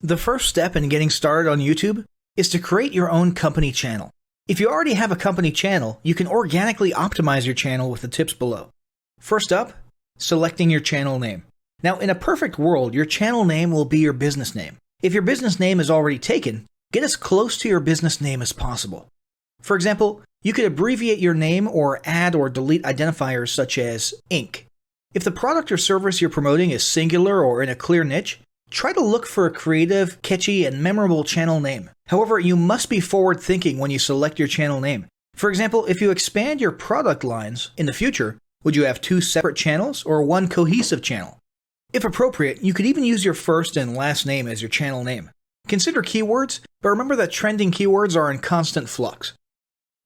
The first step in getting started on YouTube is to create your own company channel. If you already have a company channel, you can organically optimize your channel with the tips below. First up, selecting your channel name. Now, in a perfect world, your channel name will be your business name. If your business name is already taken, get as close to your business name as possible. For example, you could abbreviate your name or add or delete identifiers such as Inc. If the product or service you're promoting is singular or in a clear niche, try to look for a creative, catchy, and memorable channel name. However, you must be forward-thinking when you select your channel name. For example, if you expand your product lines in the future, would you have two separate channels or one cohesive channel? If appropriate, you could even use your first and last name as your channel name. Consider keywords, but remember that trending keywords are in constant flux.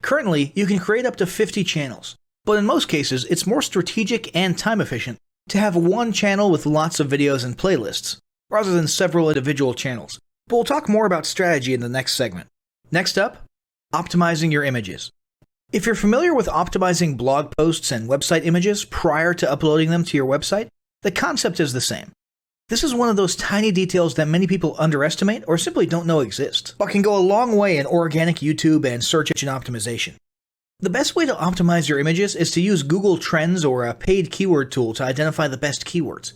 Currently, you can create up to 50 channels, but in most cases, it's more strategic and time efficient to have one channel with lots of videos and playlists, rather than several individual channels. But we'll talk more about strategy in the next segment. Next up, optimizing your images. If you're familiar with optimizing blog posts and website images prior to uploading them to your website, the concept is the same. This is one of those tiny details that many people underestimate or simply don't know exist, but can go a long way in organic YouTube and search engine optimization. The best way to optimize your images is to use Google Trends or a paid keyword tool to identify the best keywords.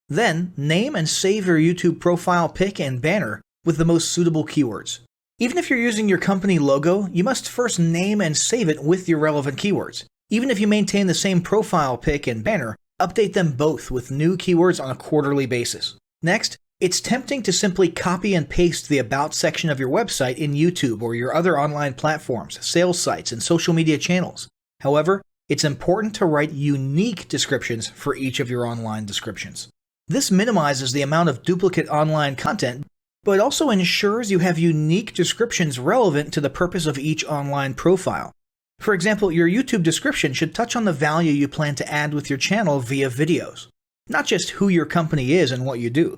Then, name and save your YouTube profile pic and banner with the most suitable keywords. Even if you're using your company logo, you must first name and save it with your relevant keywords. Even if you maintain the same profile pic and banner, update them both with new keywords on a quarterly basis. Next, it's tempting to simply copy and paste the About section of your website in YouTube or your other online platforms, sales sites, and social media channels. However, it's important to write unique descriptions for each of your online descriptions. This minimizes the amount of duplicate online content, but also ensures you have unique descriptions relevant to the purpose of each online profile. For example, your YouTube description should touch on the value you plan to add with your channel via videos, not just who your company is and what you do.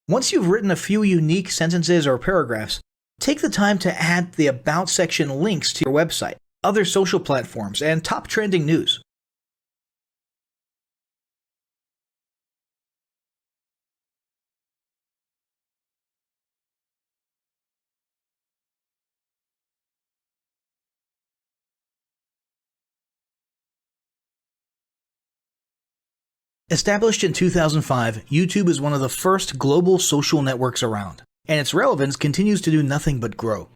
Once you've written a few unique sentences or paragraphs, take the time to add the About section links to your website, other social platforms, and top trending news. Established in 2005, YouTube is one of the first global social networks around, and its relevance continues to do nothing but grow.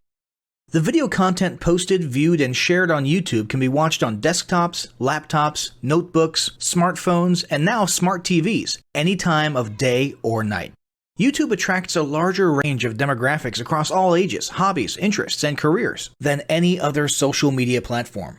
The video content posted, viewed, and shared on YouTube can be watched on desktops, laptops, notebooks, smartphones, and now smart TVs, any time of day or night. YouTube attracts a larger range of demographics across all ages, hobbies, interests, and careers than any other social media platform.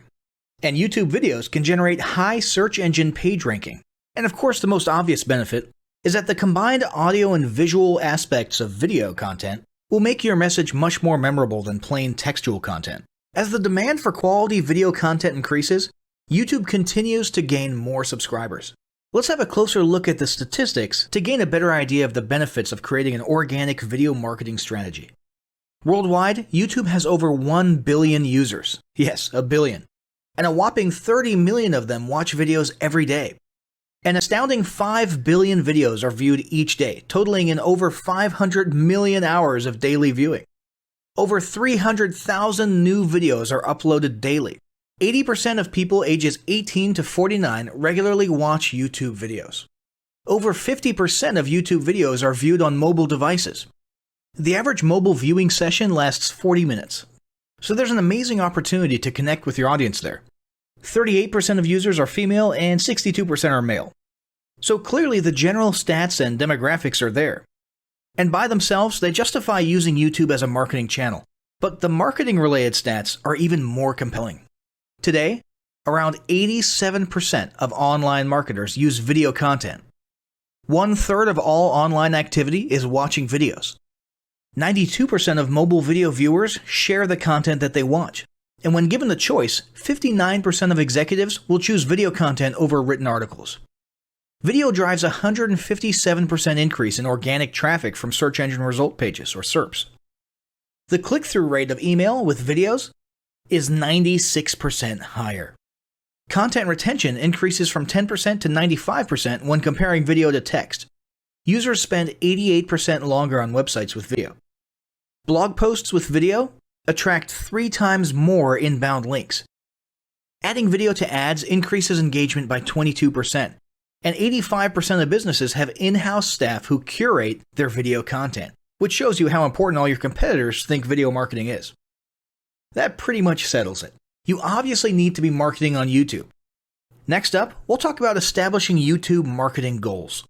And YouTube videos can generate high search engine page ranking. And of course, the most obvious benefit is that the combined audio and visual aspects of video content will make your message much more memorable than plain textual content. As the demand for quality video content increases, YouTube continues to gain more subscribers. Let's have a closer look at the statistics to gain a better idea of the benefits of creating an organic video marketing strategy. Worldwide, YouTube has over 1 billion users. Yes, a billion. And a whopping 30 million of them watch videos every day. An astounding 5 billion videos are viewed each day, totaling in over 500 million hours of daily viewing. Over 300,000 new videos are uploaded daily. 80% of people ages 18 to 49 regularly watch YouTube videos. Over 50% of YouTube videos are viewed on mobile devices. The average mobile viewing session lasts 40 minutes. So there's an amazing opportunity to connect with your audience there. 38% of users are female and 62% are male. So clearly the general stats and demographics are there. And by themselves, they justify using YouTube as a marketing channel. But the marketing-related stats are even more compelling. Today, around 87% of online marketers use video content. 1/3 of all online activity is watching videos. 92% of mobile video viewers share the content that they watch. And when given the choice, 59% of executives will choose video content over written articles. Video drives a 157% increase in organic traffic from search engine result pages, or SERPs. The click-through rate of email with videos is 96% higher. Content retention increases from 10% to 95% when comparing video to text. Users spend 88% longer on websites with video. Blog posts with video attract 3 times more inbound links. Adding video to ads increases engagement by 22%, and 85% of businesses have in-house staff who curate their video content, which shows you how important all your competitors think video marketing is. That pretty much settles it. You obviously need to be marketing on YouTube. Next up, we'll talk about establishing YouTube marketing goals.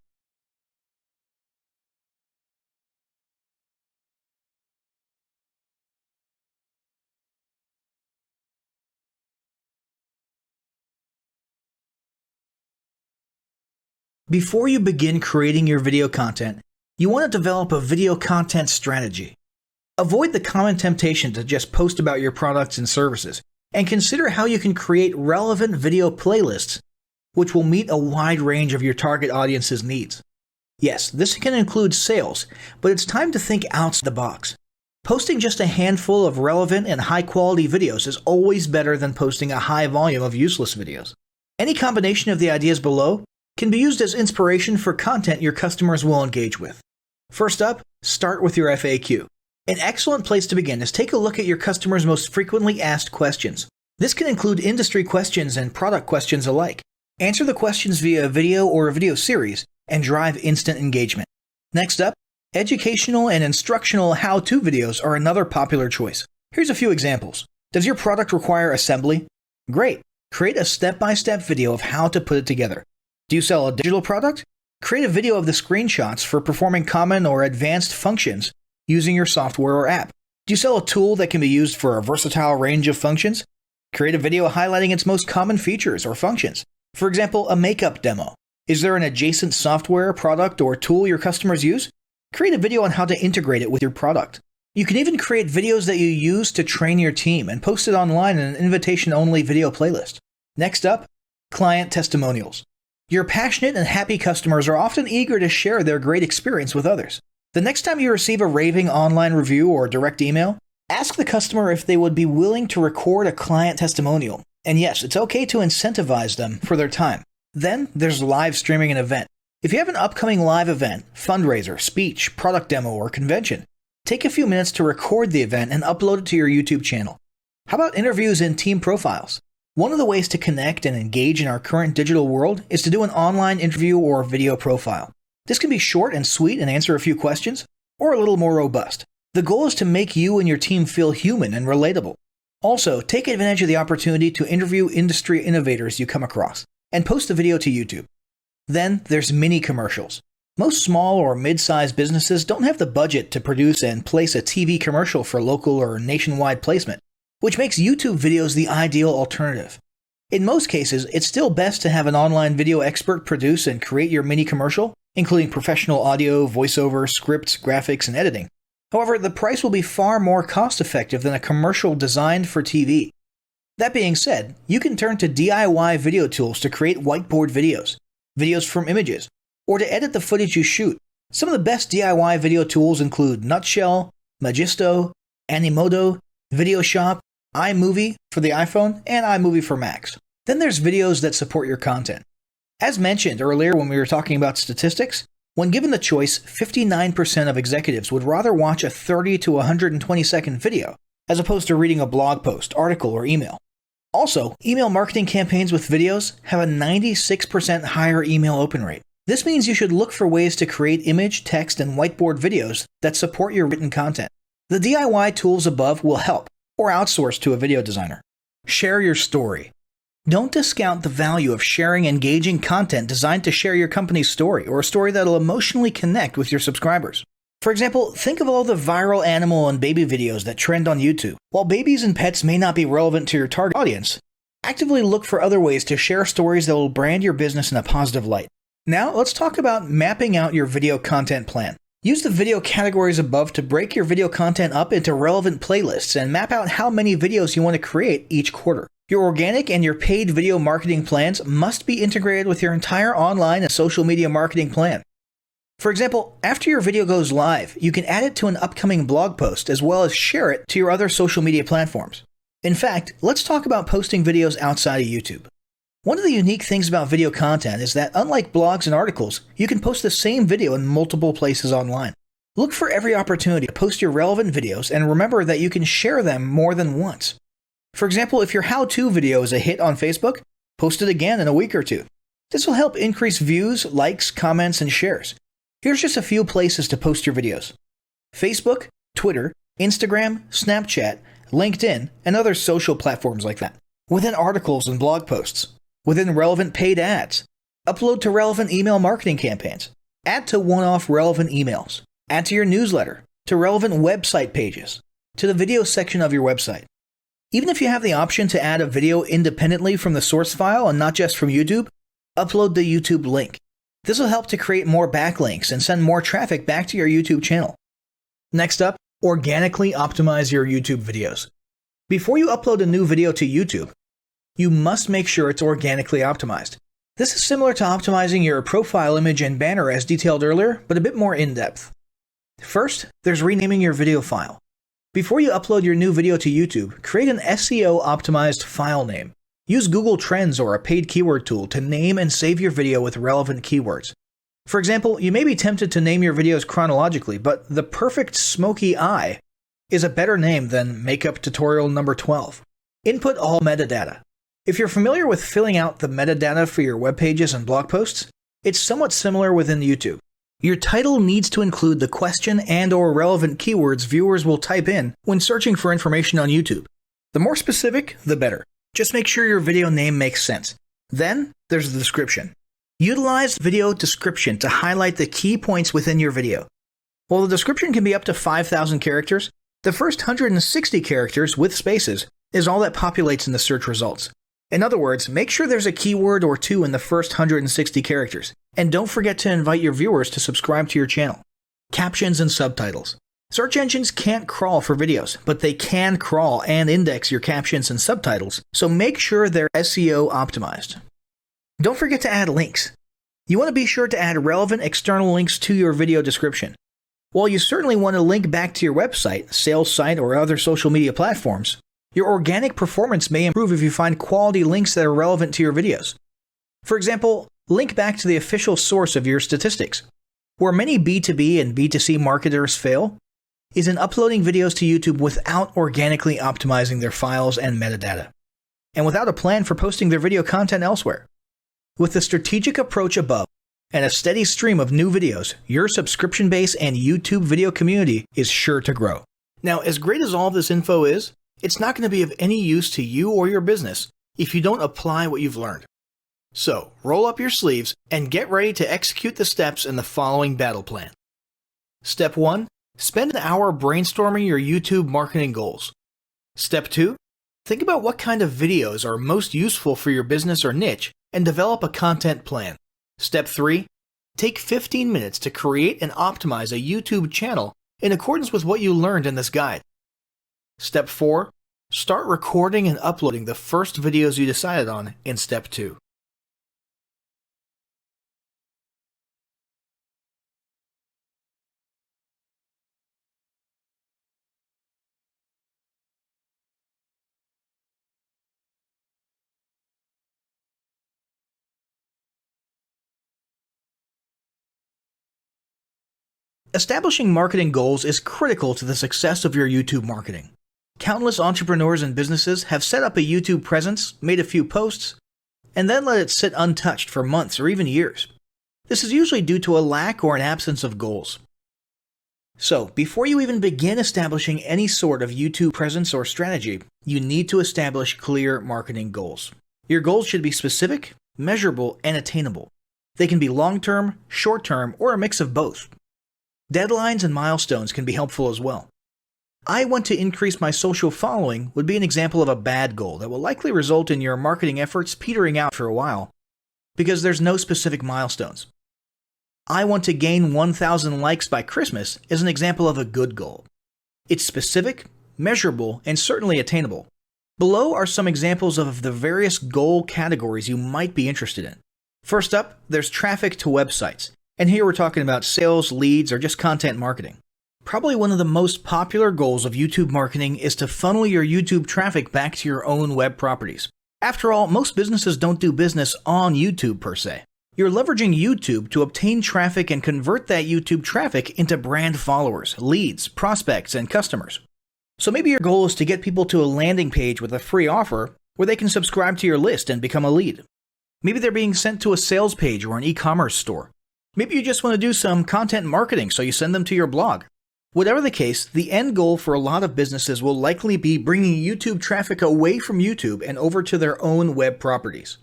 Before you begin creating your video content, you want to develop a video content strategy. Avoid the common temptation to just post about your products and services, and consider how you can create relevant video playlists which will meet a wide range of your target audience's needs. Yes, this can include sales, but it's time to think outside the box. Posting just a handful of relevant and high-quality videos is always better than posting a high volume of useless videos. Any combination of the ideas below can be used as inspiration for content your customers will engage with. First up, start with your FAQ. An excellent place to begin is take a look at your customers' most frequently asked questions. This can include industry questions and product questions alike. Answer the questions via a video or a video series and drive instant engagement. Next up, educational and instructional how-to videos are another popular choice. Here's a few examples. Does your product require assembly? Great. Create a step-by-step video of how to put it together. Do you sell a digital product? Create a video of the screenshots for performing common or advanced functions using your software or app. Do you sell a tool that can be used for a versatile range of functions? Create a video highlighting its most common features or functions. For example, a makeup demo. Is there an adjacent software, product, or tool your customers use? Create a video on how to integrate it with your product. You can even create videos that you use to train your team and post it online in an invitation-only video playlist. Next up, client testimonials. Your passionate and happy customers are often eager to share their great experience with others. The next time you receive a raving online review or direct email, ask the customer if they would be willing to record a client testimonial. And yes, it's okay to incentivize them for their time. Then there's live streaming an event. If you have an upcoming live event, fundraiser, speech, product demo, or convention, take a few minutes to record the event and upload it to your YouTube channel. How about interviews and team profiles? One of the ways to connect and engage in our current digital world is to do an online interview or video profile. This can be short and sweet and answer a few questions, or a little more robust. The goal is to make you and your team feel human and relatable. Also, take advantage of the opportunity to interview industry innovators you come across, and post the video to YouTube. Then there's mini commercials. Most small or mid-sized businesses don't have the budget to produce and place a TV commercial for local or nationwide placement, which makes YouTube videos the ideal alternative. In most cases, it's still best to have an online video expert produce and create your mini commercial, including professional audio, voiceover, scripts, graphics, and editing. However, the price will be far more cost-effective than a commercial designed for TV. That being said, you can turn to DIY video tools to create whiteboard videos, videos from images, or to edit the footage you shoot. Some of the best DIY video tools include Nutshell, Magisto, Animoto, VideoShop, iMovie for the iPhone, and iMovie for Macs. Then there's videos that support your content. As mentioned earlier when we were talking about statistics, when given the choice, 59% of executives would rather watch a 30 to 120 second video as opposed to reading a blog post, article, or email. Also, email marketing campaigns with videos have a 96% higher email open rate. This means you should look for ways to create image, text, and whiteboard videos that support your written content. The DIY tools above will help, or outsource to a video designer. Share your story. Don't discount the value of sharing engaging content designed to share your company's story, or a story that'll emotionally connect with your subscribers. For example, think of all the viral animal and baby videos that trend on YouTube. While babies and pets may not be relevant to your target audience, actively look for other ways to share stories that will brand your business in a positive light. Now, let's talk about mapping out your video content plan. Use the video categories above to break your video content up into relevant playlists and map out how many videos you want to create each quarter. Your organic and your paid video marketing plans must be integrated with your entire online and social media marketing plan. For example, after your video goes live, you can add it to an upcoming blog post as well as share it to your other social media platforms. In fact, let's talk about posting videos outside of YouTube. One of the unique things about video content is that unlike blogs and articles, you can post the same video in multiple places online. Look for every opportunity to post your relevant videos and remember that you can share them more than once. For example, if your how-to video is a hit on Facebook, post it again in a week or two. This will help increase views, likes, comments, and shares. Here's just a few places to post your videos: Facebook, Twitter, Instagram, Snapchat, LinkedIn, and other social platforms like that. Within articles and blog posts. Within relevant paid ads. Upload to relevant email marketing campaigns. Add to one-off relevant emails. Add to your newsletter. To relevant website pages. To the video section of your website. Even if you have the option to add a video independently from the source file and not just from YouTube, upload the YouTube link. This will help to create more backlinks and send more traffic back to your YouTube channel. Next up, organically optimize your YouTube videos. Before you upload a new video to YouTube, you must make sure it's organically optimized. This is similar to optimizing your profile image and banner as detailed earlier, but a bit more in-depth. First, there's renaming your video file. Before you upload your new video to YouTube, create an SEO-optimized file name. Use Google Trends or a paid keyword tool to name and save your video with relevant keywords. For example, you may be tempted to name your videos chronologically, but the perfect smoky eye is a better name than makeup tutorial number 12. Input all metadata. If you're familiar with filling out the metadata for your web pages and blog posts, it's somewhat similar within YouTube. Your title needs to include the question and/or relevant keywords viewers will type in when searching for information on YouTube. The more specific, the better. Just make sure your video name makes sense. Then, there's the description. Utilize video description to highlight the key points within your video. While the description can be up to 5,000 characters, the first 160 characters with spaces is all that populates in the search results. In other words, make sure there's a keyword or two in the first 160 characters, and don't forget to invite your viewers to subscribe to your channel. Captions and subtitles. Search engines can't crawl for videos, but they can crawl and index your captions and subtitles, so make sure they're SEO optimized. Don't forget to add links. You want to be sure to add relevant external links to your video description. While you certainly want to link back to your website, sales site, or other social media platforms, your organic performance may improve if you find quality links that are relevant to your videos. For example, link back to the official source of your statistics. Where many B2B and B2C marketers fail is in uploading videos to YouTube without organically optimizing their files and metadata, and without a plan for posting their video content elsewhere. With the strategic approach above and a steady stream of new videos, your subscription base and YouTube video community is sure to grow. Now, as great as all of this info is, it's not going to be of any use to you or your business if you don't apply what you've learned. So, roll up your sleeves and get ready to execute the steps in the following battle plan. Step 1. Spend an hour brainstorming your YouTube marketing goals. Step 2. Think about what kind of videos are most useful for your business or niche and develop a content plan. Step 3. Take 15 minutes to create and optimize a YouTube channel in accordance with what you learned in this guide. Step 4. Start recording and uploading the first videos you decided on in Step 2. Establishing marketing goals is critical to the success of your YouTube marketing. Countless entrepreneurs and businesses have set up a YouTube presence, made a few posts, and then let it sit untouched for months or even years. This is usually due to a lack or an absence of goals. So, before you even begin establishing any sort of YouTube presence or strategy, you need to establish clear marketing goals. Your goals should be specific, measurable, and attainable. They can be long-term, short-term, or a mix of both. Deadlines and milestones can be helpful as well. I want to increase my social following would be an example of a bad goal that will likely result in your marketing efforts petering out for a while because there's no specific milestones. I want to gain 1,000 likes by Christmas is an example of a good goal. It's specific, measurable, and certainly attainable. Below are some examples of the various goal categories you might be interested in. First up, there's traffic to websites. And here we're talking about sales, leads, or just content marketing. Probably one of the most popular goals of YouTube marketing is to funnel your YouTube traffic back to your own web properties. After all, most businesses don't do business on YouTube per se. You're leveraging YouTube to obtain traffic and convert that YouTube traffic into brand followers, leads, prospects, and customers. So maybe your goal is to get people to a landing page with a free offer where they can subscribe to your list and become a lead. Maybe they're being sent to a sales page or an e-commerce store. Maybe you just want to do some content marketing, so you send them to your blog. Whatever the case, the end goal for a lot of businesses will likely be bringing YouTube traffic away from YouTube and over to their own web properties.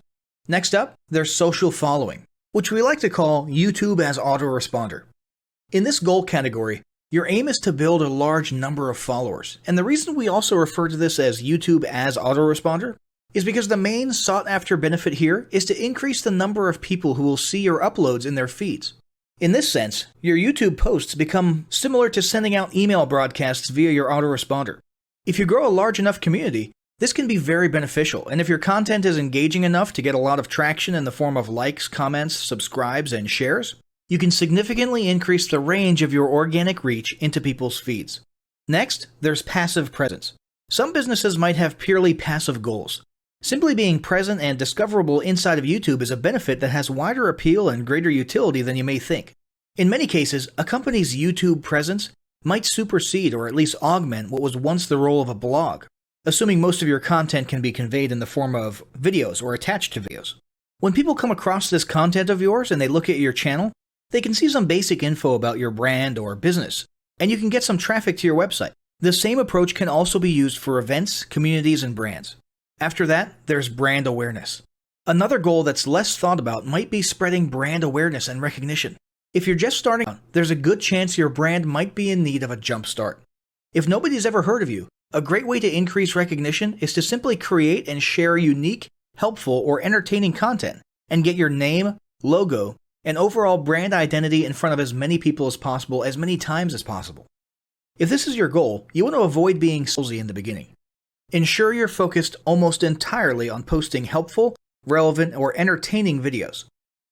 Next up, there's social following, which we like to call YouTube as autoresponder. In this goal category, your aim is to build a large number of followers, and the reason we also refer to this as YouTube as autoresponder is because the main sought-after benefit here is to increase the number of people who will see your uploads in their feeds. In this sense, your YouTube posts become similar to sending out email broadcasts via your autoresponder. If you grow a large enough community, this can be very beneficial, and if your content is engaging enough to get a lot of traction in the form of likes, comments, subscribes, and shares, you can significantly increase the range of your organic reach into people's feeds. Next, there's passive presence. Some businesses might have purely passive goals. Simply being present and discoverable inside of YouTube is a benefit that has wider appeal and greater utility than you may think. In many cases, a company's YouTube presence might supersede or at least augment what was once the role of a blog, assuming most of your content can be conveyed in the form of videos or attached to videos. When people come across this content of yours and they look at your channel, they can see some basic info about your brand or business, and you can get some traffic to your website. The same approach can also be used for events, communities, and brands. After that, there's brand awareness. Another goal that's less thought about might be spreading brand awareness and recognition. If you're just starting out, there's a good chance your brand might be in need of a jump start. If nobody's ever heard of you, a great way to increase recognition is to simply create and share unique, helpful, or entertaining content and get your name, logo, and overall brand identity in front of as many people as possible as many times as possible. If this is your goal, you want to avoid being salesy in the beginning. Ensure you're focused almost entirely on posting helpful, relevant, or entertaining videos.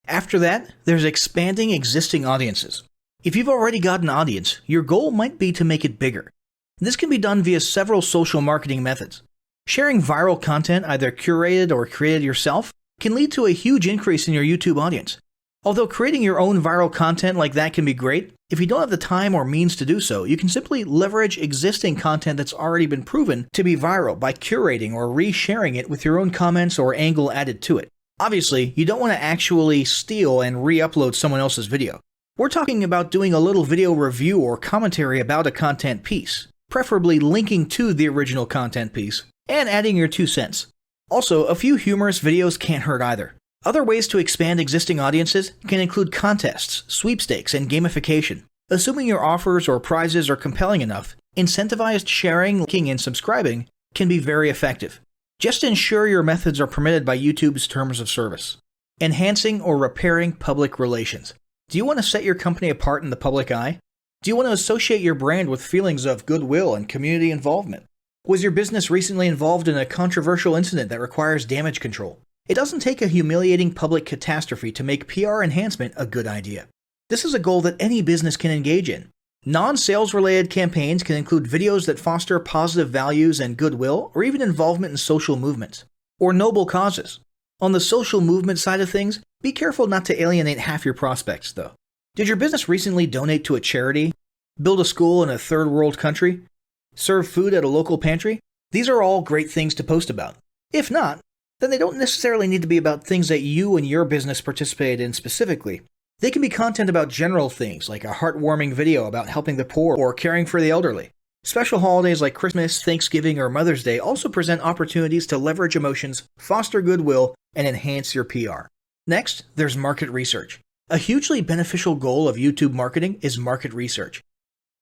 After that, there's expanding existing audiences. If you've already got an audience, your goal might be to make it bigger. This can be done via several social marketing methods. Sharing viral content, either curated or created yourself, can lead to a huge increase in your YouTube audience. Although creating your own viral content like that can be great, if you don't have the time or means to do so, you can simply leverage existing content that's already been proven to be viral by curating or resharing it with your own comments or angle added to it. Obviously, you don't want to actually steal and re-upload someone else's video. We're talking about doing a little video review or commentary about a content piece, preferably linking to the original content piece, and adding your 2 cents. Also, a few humorous videos can't hurt either. Other ways to expand existing audiences can include contests, sweepstakes, and gamification. Assuming your offers or prizes are compelling enough, incentivized sharing, liking, and subscribing can be very effective. Just ensure your methods are permitted by YouTube's terms of service. Enhancing or repairing public relations. Do you want to set your company apart in the public eye? Do you want to associate your brand with feelings of goodwill and community involvement? Was your business recently involved in a controversial incident that requires damage control? It doesn't take a humiliating public catastrophe to make PR enhancement a good idea. This is a goal that any business can engage in. Non-sales related campaigns can include videos that foster positive values and goodwill, or even involvement in social movements, or noble causes. On the social movement side of things, be careful not to alienate half your prospects, though. Did your business recently donate to a charity? Build a school in a third world country? Serve food at a local pantry? These are all great things to post about. If not, then they don't necessarily need to be about things that you and your business participated in specifically. They can be content about general things, like a heartwarming video about helping the poor or caring for the elderly. Special holidays like Christmas, Thanksgiving, or Mother's Day also present opportunities to leverage emotions, foster goodwill, and enhance your PR. Next, there's market research. A hugely beneficial goal of YouTube marketing is market research.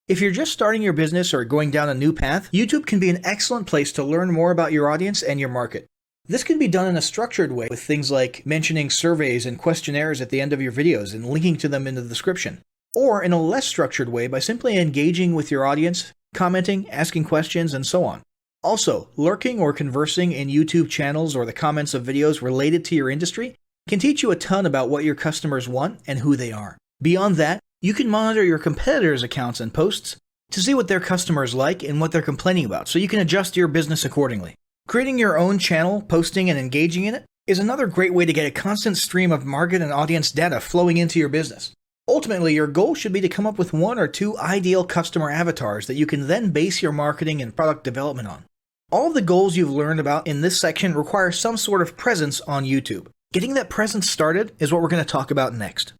If you're just starting your business or going down a new path, YouTube can be an excellent place to learn more about your audience and your market. This can be done in a structured way with things like mentioning surveys and questionnaires at the end of your videos and linking to them in the description, or in a less structured way by simply engaging with your audience, commenting, asking questions, and so on. Also, lurking or conversing in YouTube channels or the comments of videos related to your industry can teach you a ton about what your customers want and who they are. Beyond that, you can monitor your competitors' accounts and posts to see what their customers like and what they're complaining about, so you can adjust your business accordingly. Creating your own channel, posting and engaging in it, is another great way to get a constant stream of market and audience data flowing into your business. Ultimately, your goal should be to come up with 1 or 2 ideal customer avatars that you can then base your marketing and product development on. All of the goals you've learned about in this section require some sort of presence on YouTube. Getting that presence started is what we're going to talk about next.